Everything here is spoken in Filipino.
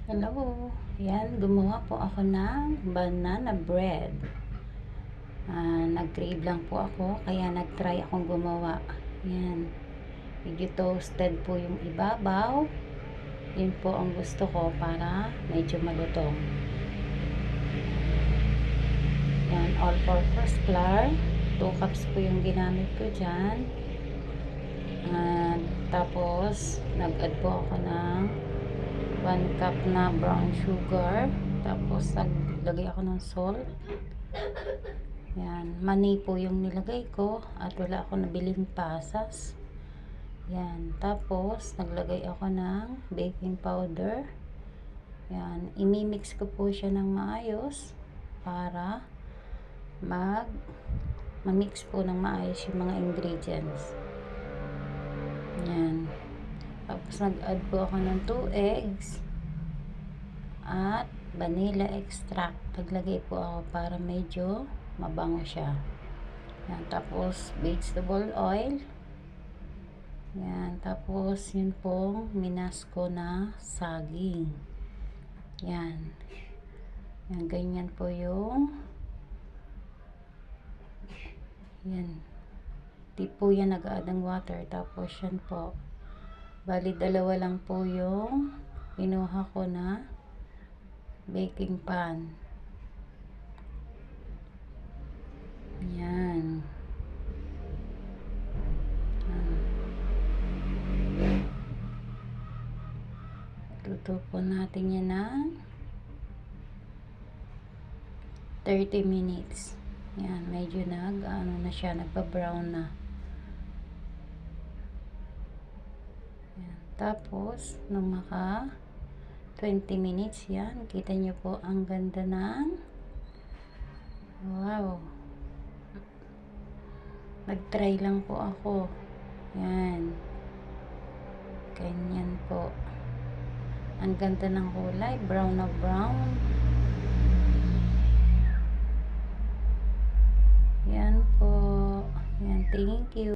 Hello! Yan, gumawa po ako ng banana bread. Nag-crave lang po ako, kaya nag-try akong gumawa. Yan. Medyo toasted po yung ibabaw. Yun po ang gusto ko para medyo malutong. Yan, all-purpose flour. 2 cups po yung ginamit ko dyan. Tapos, nag-add po ako ng 1 cup na brown sugar. Tapos, naglagay ako ng salt. Yan. Mani po yung nilagay ko. At wala ako nabiling pasas. Yan. Tapos, naglagay ako ng baking powder. Yan. Imimix ko po siya ng maayos para ma-mix po ng maayos yung mga ingredients. Yan. Tapos nag-add po ako ng 2 eggs at vanilla extract. Naglagay po ako para medyo mabango siya. Yan. Tapos vegetable oil. Yan. Tapos yun pong minas ko na saging. Yan. Yan. Ganyan po yung yan. Di po yan nag-add ng water. Tapos yan po. Bali, 2 lang po yung pinuha ko na baking pan. Yan. Luto po natin yan ng 30 minutes. Yan, medyo ano na siya, nagpa-brown na. Tapos, nung maka 20 minutes yan, kita nyo po ang ganda ng wow. Nag-try lang po ako. Yan. Ganyan po. Ang ganda ng kulay. Brown na brown. Yan po. Yan. Thank you.